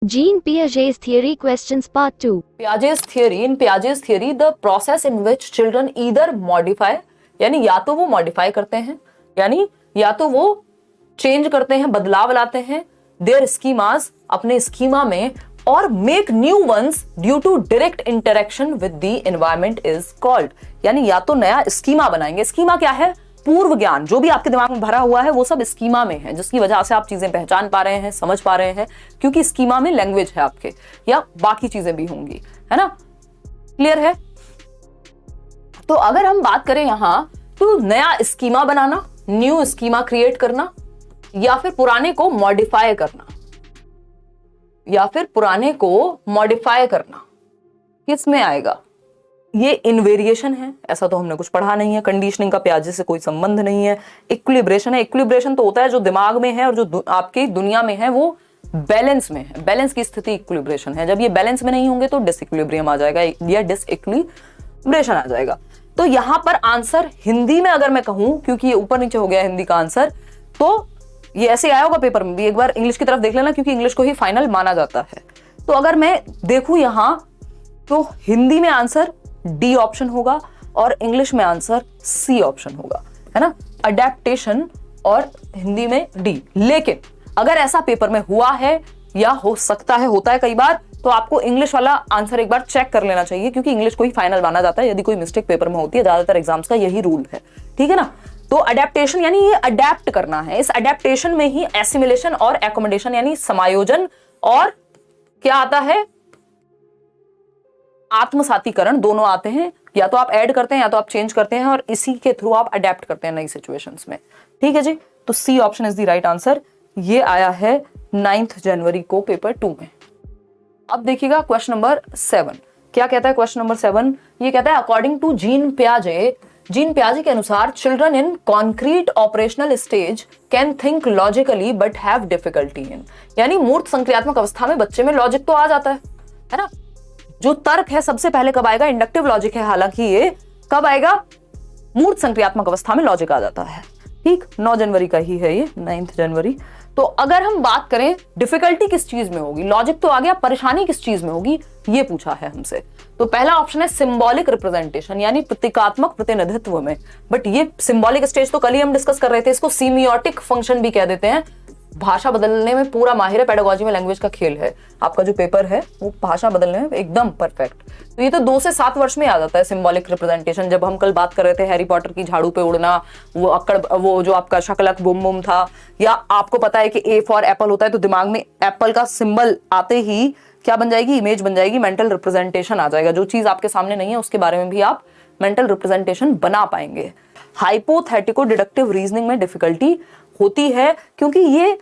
Jean Piaget's theory questions part 2. Piaget's theory, in Piaget's theory, the process in which children either modify, यानी या तो वो modify करते हैं, यानी या तो वो चेंज करते हैं, बदलाव लाते हैं देयर स्कीमास अपने स्कीमा में, और make new ones due to direct interaction with the environment is called, यानी या तो नया स्कीमा बनाएंगे। स्कीमा क्या है? पूर्व ज्ञान, जो भी आपके दिमाग में भरा हुआ है वो सब स्कीमा में है, जिसकी वजह से आप चीजें पहचान पा रहे हैं, समझ पा रहे हैं, क्योंकि स्कीमा में लैंग्वेज है आपके, या बाकी चीजें भी होंगी, है ना? क्लियर है? तो अगर हम बात करें यहां, तो नया स्कीमा बनाना, न्यू स्कीमा क्रिएट करना, या फिर पुराने को मॉडिफाई करना, या फिर पुराने को मॉडिफाई करना, किस में आएगा? ये इनवेरिएशन है, ऐसा तो हमने कुछ पढ़ा नहीं है। कंडीशनिंग का प्याजे से कोई संबंध नहीं है। इक्विलिब्रेशन है। इक्विलिब्रेशन तो होता है जो दिमाग में है और जो आपकी दुनिया में है वो बैलेंस में है। बैलेंस की स्थिति इक्विलिब्रेशन है। जब ये बैलेंस में नहीं होंगे तो डिसइक्विलिब्रियम आ जाएगा या डिसइक्विलिब्रेशन आ जाएगा। तो यहां पर आंसर हिंदी में अगर मैं कहूं, क्योंकि ये ऊपर नीचे हो गया हिंदी का आंसर, तो ये ऐसे आया होगा पेपर में भी। एक बार इंग्लिश की तरफ देख लेना, क्योंकि इंग्लिश को ही फाइनल माना जाता है। तो अगर मैं देखूं यहां, तो हिंदी में आंसर डी ऑप्शन होगा और इंग्लिश में आंसर सी ऑप्शन होगा, है ना? अडेप्टेशन और हिंदी में डी। लेकिन अगर ऐसा पेपर में हुआ है या हो सकता है, होता है कई बार, तो आपको इंग्लिश वाला आंसर एक बार चेक कर लेना चाहिए, क्योंकि इंग्लिश को ही फाइनल माना जाता है यदि कोई मिस्टेक पेपर में होती है। ज्यादातर एग्जाम्स का यही रूल है, ठीक है ना? तो अडेप्टेशन यानी ये अडेप्ट करना है। इस अडेप्टेशन में ही एसिमिलेशन और एकोमोडेशन यानी समायोजन और क्या आता है, आत्मसातीकरण, दोनों आते हैं। या तो आप ऐड करते हैं या तो आप चेंज करते हैं, और इसी के थ्रू आप अडेप्ट करते हैं नई सिचुएशंस में, ठीक है जी? तो C option is the right answer. ये आया है 9 जनवरी को पेपर 2 में। अब देखिएगा क्वेश्चन नंबर 7 क्या कहता है। क्वेश्चन नंबर 7 ये कहता है, अकॉर्डिंग टू जीन पियाजे के अनुसार children in concrete operational stage can think logically but have difficulty in, यानी मूर्त संक्रियात्मक अवस्था में बच्चे में लॉजिक तो आ जाता है ना? जो तर्क है सबसे पहले कब आएगा? इंडक्टिव लॉजिक है। हालांकि ये कब आएगा? मूर्त संक्रियात्मक अवस्था में लॉजिक आ जाता है, ठीक? 9 जनवरी का ही है ये, 9 जनवरी। तो अगर हम बात करें डिफिकल्टी किस चीज में होगी, लॉजिक तो आ गया, परेशानी किस चीज में होगी, ये पूछा है हमसे। तो पहला ऑप्शन है सिंबॉलिक रिप्रेजेंटेशन, यानी प्रतीकात्मक प्रतिनिधित्व में। बट ये सिंबॉलिक स्टेज तो कल ही हम डिस्कस कर रहे थे, इसको सीमियोटिक फंक्शन भी कह देते हैं। भाषा बदलने में पूरा माहिर है, पेडागोजी में लैंग्वेज का खेल है। आपका जो पेपर है वो भाषा बदलने में एकदम परफेक्ट। तो ये तो 2 से 7 वर्ष में आ जाता है सिंबॉलिक रिप्रेजेंटेशन। जब हम कल बात कर रहे थे हैरी पॉटर की झाड़ू पे उड़ना, वो अक्कड़, वो जो आपका शकलक बुम बुम था, या आपको पता है कि ए फॉर एप्पल होता है, तो दिमाग में एप्पल का सिंबल आते ही क्या बन जाएगी? इमेज बन जाएगी, मेंटल रिप्रेजेंटेशन आ जाएगा। जो चीज आपके सामने नहीं है उसके बारे में भी आप मेंटल रिप्रेजेंटेशन बना पाएंगे। हाइपोथेटिको डिडक्टिव रीजनिंग में डिफिकल्टी होती है, क्योंकि ये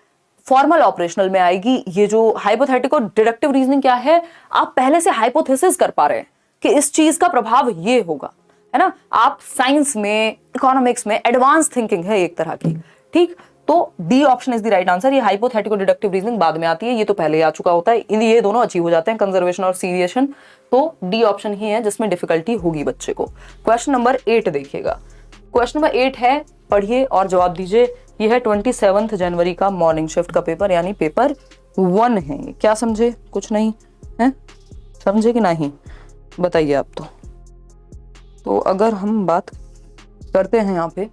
फॉर्मल ऑपरेशनल में आएगी। ये जो हाइपोथेटिको डिडक्टिव रीजनिंग क्या है, आप पहले से हाइपोथेसिस कर पा रहे हैं कि इस चीज का प्रभाव ये होगा, है ना? आप साइंस में, इकोनॉमिक्स में एडवांस थिंकिंग है एक तरह की, ठीक? तो D option is the right answer. ये हाइपोथेटिको डिडक्टिव रीजनिंग बाद में आती है, ये तो पहले आ चुका होता है। ये दोनों अचीव हो जाते हैं, कंजर्वेशन और सीरिएशन। तो डी ऑप्शन ही है जिसमें डिफिकल्टी होगी बच्चे को। क्वेश्चन नंबर 8 देखिएगा। क्वेश्चन नंबर 8 है, पढ़िए और जवाब दीजिए। यह है 27 जनवरी का मॉर्निंग शिफ्ट का पेपर, यानी पेपर 1 है। क्या समझे? कुछ नहीं है? समझे कि नहीं बताइए आप। तो अगर हम बात करते हैं यहाँ पे,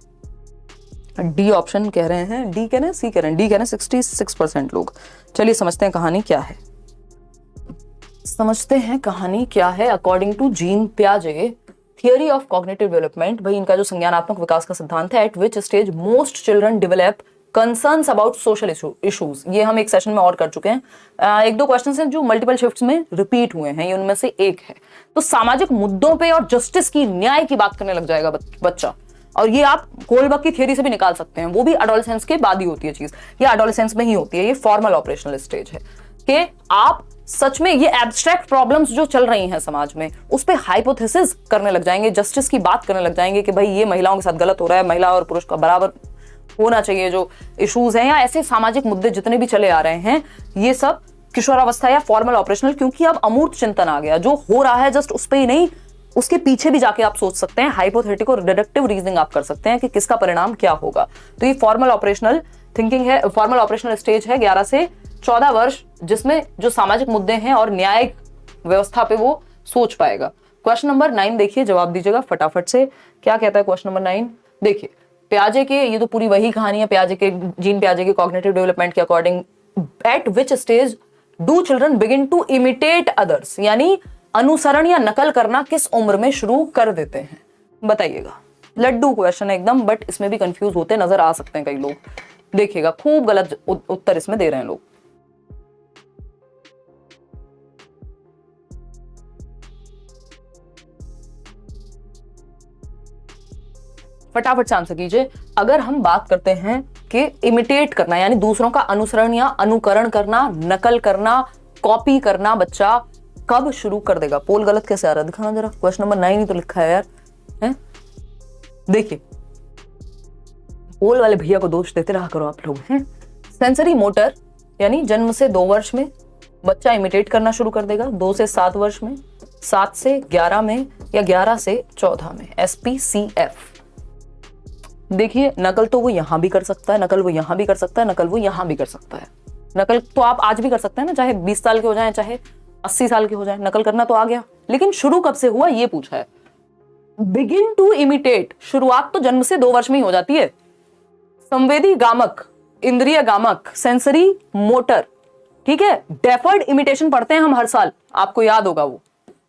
डी ऑप्शन कह रहे हैं, डी कह रहे हैं, सी कह रहे हैं, डी कह रहे हैं 66% लोग। चलिए समझते हैं कहानी क्या है। समझते हैं कहानी क्या है। अकॉर्डिंग टू जीन पियाजे थियरी ऑफ कॉग्निटिव डेवलपमेंट, भाई इनका जो संज्ञानात्मक विकास का सिद्धांत है, at which stage most children develop concerns about social issues. ये हम एक सेशन में और कर चुके हैं। 1-2 क्वेश्चन हैं जो मल्टीपल शिफ्ट्स में रिपीट हुए हैं, ये उनमें से एक है। तो सामाजिक मुद्दों पे और जस्टिस की, न्याय की बात करने लग जाएगा बच्चा। और ये आप कोलबर्ग की थियरी से भी निकाल सकते हैं, वो भी एडोलेसेंस के बाद ही होती है चीज, ये एडोलेसेंस में ही होती है। ये फॉर्मल ऑपरेशनल स्टेज है कि आप सच में ये एब्स्ट्रैक्ट प्रॉब्लम्स जो चल रही हैं समाज में, उस पे हाइपोथेसिस करने लग जाएंगे, जस्टिस की बात करने लग जाएंगे कि भाई ये महिलाओं के साथ गलत हो रहा है, महिला और पुरुष का बराबर होना चाहिए जो इश्यूज हैं, या ऐसे सामाजिक मुद्दे जितने भी चले आ रहे हैं, ये सब किशोरावस्था या फॉर्मल ऑपरेशनल। क्योंकि अब अमूर्त चिंतन आ गया, जो हो रहा है जस्ट उस पे ही नहीं, उसके पीछे भी जाके आप सोच सकते हैं। हाइपोथेटिको डिडक्टिव रीजनिंग आप कर सकते हैं कि किसका परिणाम क्या होगा। तो ये फॉर्मल ऑपरेशनल थिंकिंग है, फॉर्मल ऑपरेशनल स्टेज है 11 से 14 वर्ष जिसमें जो सामाजिक मुद्दे हैं और न्यायिक व्यवस्था पे वो सोच पाएगा। क्वेश्चन नंबर 9 देखिए, जवाब दीजिएगा फटाफट से। क्या कहता है क्वेश्चन नंबर 9? देखिए पियाजे के, ये तो पूरी वही कहानी है पियाजे के, जीन पियाजे के कॉग्निटिव डेवलपमेंट के according, at which stage do children begin to imitate others, यानी अनुसरण या नकल करना किस उम्र में शुरू कर देते हैं, बताइएगा। लड्डू क्वेश्चन है एकदम, बट इसमें भी कंफ्यूज होते नजर आ सकते हैं कई लोग। देखिएगा खूब गलत उत्तर इसमें दे रहे हैं लोग। फटाफट से आंसर कीजिए। अगर हम बात करते हैं कि इमिटेट करना यानी दूसरों का अनुसरण या अनुकरण करना, नकल करना, कॉपी करना, बच्चा कब शुरू कर देगा? पोल गलत कैसे आ रहा है, दिखाना जरा। क्वेश्चन नंबर 9 ही तो लिखा है यार, है? देखिए पोल वाले भैया को दोष देते रहा करो आप लोग, हैं? सेंसरी मोटर यानी जन्म से 2 वर्ष में बच्चा इमिटेट करना शुरू कर देगा, 2 से 7 वर्ष में, 7 से 11 में, या 11 से 14 में। SPCF। देखिए नकल तो वो यहां भी कर सकता है, नकल वो यहां भी कर सकता है, नकल वो यहां भी कर सकता है। नकल तो आप आज भी कर सकते हैं ना, चाहे 20 साल के हो जाए, चाहे 80 साल के हो जाए, नकल करना तो आ गया। लेकिन शुरू कब से हुआ ये पूछा है। बिगिन टू इमिटेट, शुरुआत तो जन्म से 2 वर्ष में ही हो जाती है। संवेदी गामक, इंद्रिय गामक, सेंसरी मोटर, ठीक है। डेफर्ड इमिटेशन पढ़ते हैं हम हर साल, आपको याद होगा वो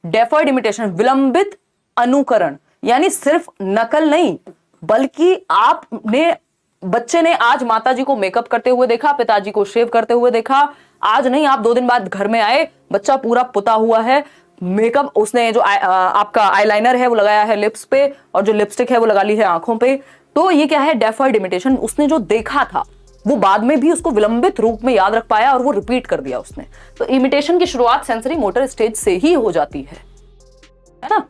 डेफर्ड इमिटेशन, विलंबित अनुकरण, यानी सिर्फ नकल नहीं बल्कि आपने, बच्चे ने आज माताजी को मेकअप करते हुए देखा, पिताजी को शेव करते हुए देखा, आज नहीं आप 2 दिन बाद घर में आए, बच्चा पूरा पुता हुआ है, मेकअप उसने जो आपका आईलाइनर है वो लगाया है लिप्स पे, और जो लिपस्टिक है वो लगा ली है आंखों पे। तो ये क्या है? Deferred imitation. उसने जो देखा था वो बाद में भी उसको विलंबित रूप में याद रख पाया और वो रिपीट कर दिया उसने। तो इमिटेशन की शुरुआत सेंसरी मोटर स्टेज से ही हो जाती है ना?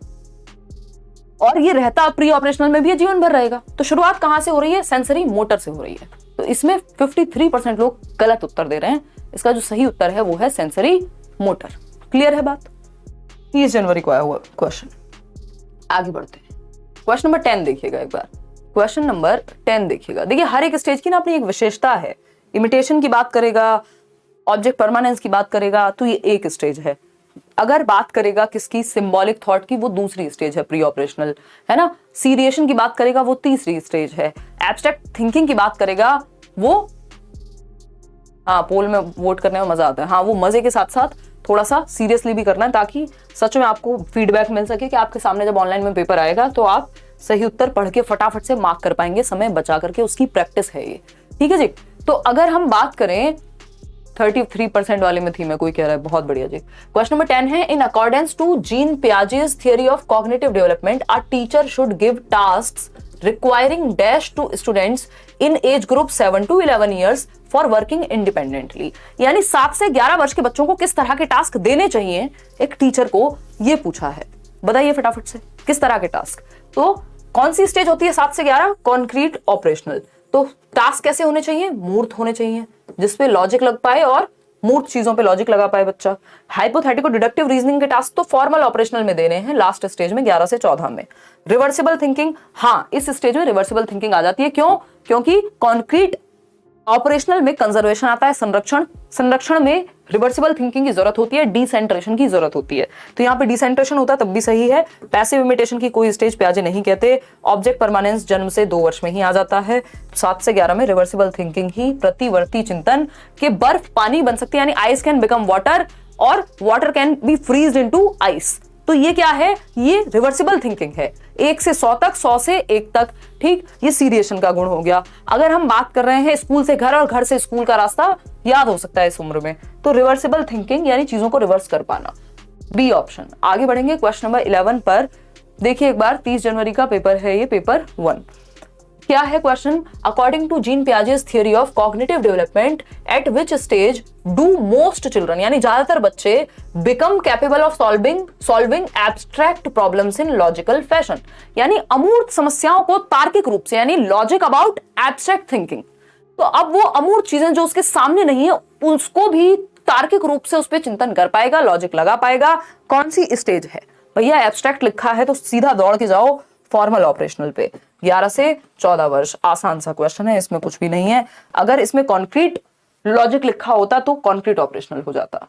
और ये रहता प्री ऑपरेशनल में भी, ये जीवन भर रहेगा। तो शुरुआत कहां से हो रही है? सेंसरी मोटर से हो रही है। तो इसमें 53% लोग गलत उत्तर दे रहे हैं। इसका जो सही उत्तर है वो है सेंसरी मोटर। क्लियर है बात? 30 जनवरी को आया हुआ क्वेश्चन। आगे बढ़ते हैं। क्वेश्चन नंबर 10 देखिएगा एक बार। क्वेश्चन नंबर 10 देखिएगा। देखिए हर एक स्टेज की ना अपनी एक विशेषता है। इमिटेशन की बात करेगा, ऑब्जेक्ट परमानेंस की बात करेगा, तो ये एक स्टेज है। अगर बात करेगा किसकी? सिंबॉलिक थॉट की, वो दूसरी स्टेज है प्री ऑपरेशनल, है ना। सीरिएशन की बात करेगा, वो तीसरी स्टेज है। एब्स्ट्रैक्ट थिंकिंग की बात करेगा, वो हाँ पोल में वोट करने में मजा आता है। हाँ वो मजे के साथ साथ थोड़ा सा सीरियसली भी करना है, ताकि सच में आपको फीडबैक मिल सके कि आपके सामने जब ऑनलाइन में पेपर आएगा तो आप सही उत्तर पढ़ के फटाफट से मार्क कर पाएंगे, समय बचा करके। उसकी प्रैक्टिस है ये, ठीक है जी। तो अगर हम बात करें 33% वाले में थी मैं, कोई कह रहा है बहुत बढ़िया जी। क्वेश्चन नंबर 10 है, in accordance to Jean Piaget's theory of cognitive development, a teacher should give tasks requiring dash to students in age group 7 to 11 years for working independently. यानी 7 से 11 वर्ष के बच्चों को किस तरह के टास्क देने चाहिए एक टीचर को, ये पूछा है। बताइए फटाफट से किस तरह के टास्क। तो कौन सी स्टेज होती है 7 से 11? Concrete operational. तो टास्क कैसे होने चाहिए? मूर्त होने चाहिए, जिसपे लॉजिक लग पाए और मूर्त चीजों पे लॉजिक लगा पाए बच्चा। हाइपोथेटिकल डिडक्टिव रीजनिंग के टास्क तो फॉर्मल ऑपरेशनल में देने हैं लास्ट स्टेज में 11 से 14 में। रिवर्सिबल थिंकिंग, हाँ इस स्टेज में रिवर्सिबल थिंकिंग आ जाती है। क्यों? क्योंकि कॉन्क्रीट ऑपरेशनल में कंजर्वेशन आता है, संरक्षण में रिवर्सिबल थिंकिंग की जरूरत होती है, डिसेंट्रेशन की जरूरत होती है। तो यहाँ पे डिसेंट्रेशन होता है तब भी सही है। पैसिव इमिटेशन की कोई स्टेज पियाजे नहीं कहते। ऑब्जेक्ट परमानेंस जन्म से 2 वर्ष में ही आ जाता है। 7 से 11 में रिवर्सिबल थिंकिंग ही प्रतिवर्ती चिंतन के बर्फ पानी बन सकती है, यानी आइस कैन बिकम वाटर और water can be freezed into ice. तो ये क्या है? ये रिवर्सिबल थिंकिंग है। 1 से 100 तक, 100 से 1 तक, ठीक। ये सीरिएशन का गुण हो गया। अगर हम बात कर रहे हैं स्कूल से घर और घर से स्कूल का रास्ता याद हो सकता है इस उम्र में, तो रिवर्सिबल थिंकिंग यानी चीजों को रिवर्स कर पाना, बी ऑप्शन। आगे बढ़ेंगे क्वेश्चन नंबर 11 पर। देखिए एक बार 30 जनवरी का पेपर है ये, पेपर 1। क्या है question? According to Jean Piaget's theory of cognitive development, at which stage do most children, यानी ज्यादातर बच्चे become capable of solving abstract problems in logical fashion, यानी अमूर्त समस्याओं को तार्किक रूप से, यानी लॉजिक अबाउट एब्स्ट्रैक्ट थिंकिंग। तो अब वो अमूर्त चीजें जो उसके सामने नहीं है उसको भी तार्किक रूप से उस पर चिंतन कर पाएगा, लॉजिक लगा पाएगा। कौन सी स्टेज है भैया? एब्स्ट्रैक्ट लिखा है तो सीधा दौड़ के जाओ फॉर्मल ऑपरेशनल पे। 11 से 14 वर्ष, आसान सा क्वेश्चन है, इसमें कुछ भी नहीं है। अगर इसमें कॉन्क्रीट लॉजिक लिखा होता तो कॉन्क्रीट ऑपरेशनल हो जाता।